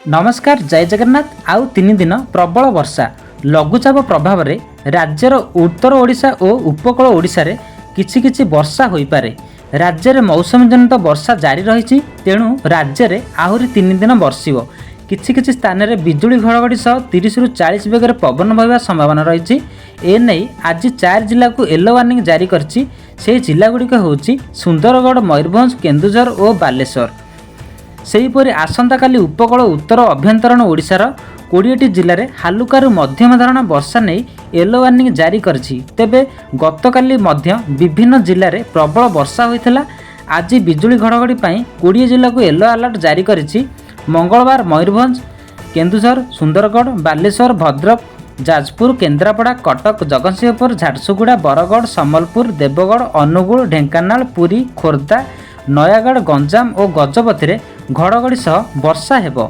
नमस्कार जय जगन्नाथ। आउ 3 दिन प्रबल वर्षा लघुचाप प्रभाव में राज्यर उत्तर ओडिशा और उपकूल ओडिशा रे किछि वर्षा होई पारे। राज्य में मौसम जनित वर्षा जारी रही, तेणु राज्य में आहरी 3 दिन बरसिबो। किछि स्थान में बिजुली घड़घड़ी सह 30 ରୁ 40 बेगर पवन बहवा संभावना रही। एने आज 4 जिला को येलो वार्निंग जारी करछि। से जिला गुड़िक होउछि सुंदरगढ़, मयूरभंज, केन्दुझर और बालेश्वर। सेहीपरि आसंता काली उपकूल उत्तर अभ्यंतरण ओडिशार 20टी जिले में हालुकारु मध्यम धरण वर्षा नहीं येलो वार्निंग जारी करछि। तेबे गतकाली मध्य विभिन्न जिले में प्रबल वर्षा होइथिला। आज बिजुली घड़घड़ी पाई 20 जिला को येलो अलर्ट जारी करछि। मंगलवार मयूरभंज, केन्दुझर, सुंदरगढ़, बालेश्वर, भद्रक, जाजपुर, केन्द्रापड़ा, कटक, जगतसिंहपुर, झारसुगुड़ा, बरगढ़, सम्बलपुर, देवगढ़, अनुगुल, ढेंकानाल, पुरी, खोर्धा, नयागढ़, गंजाम और गजपति में घड़घड़ी सह वर्षा हेबो।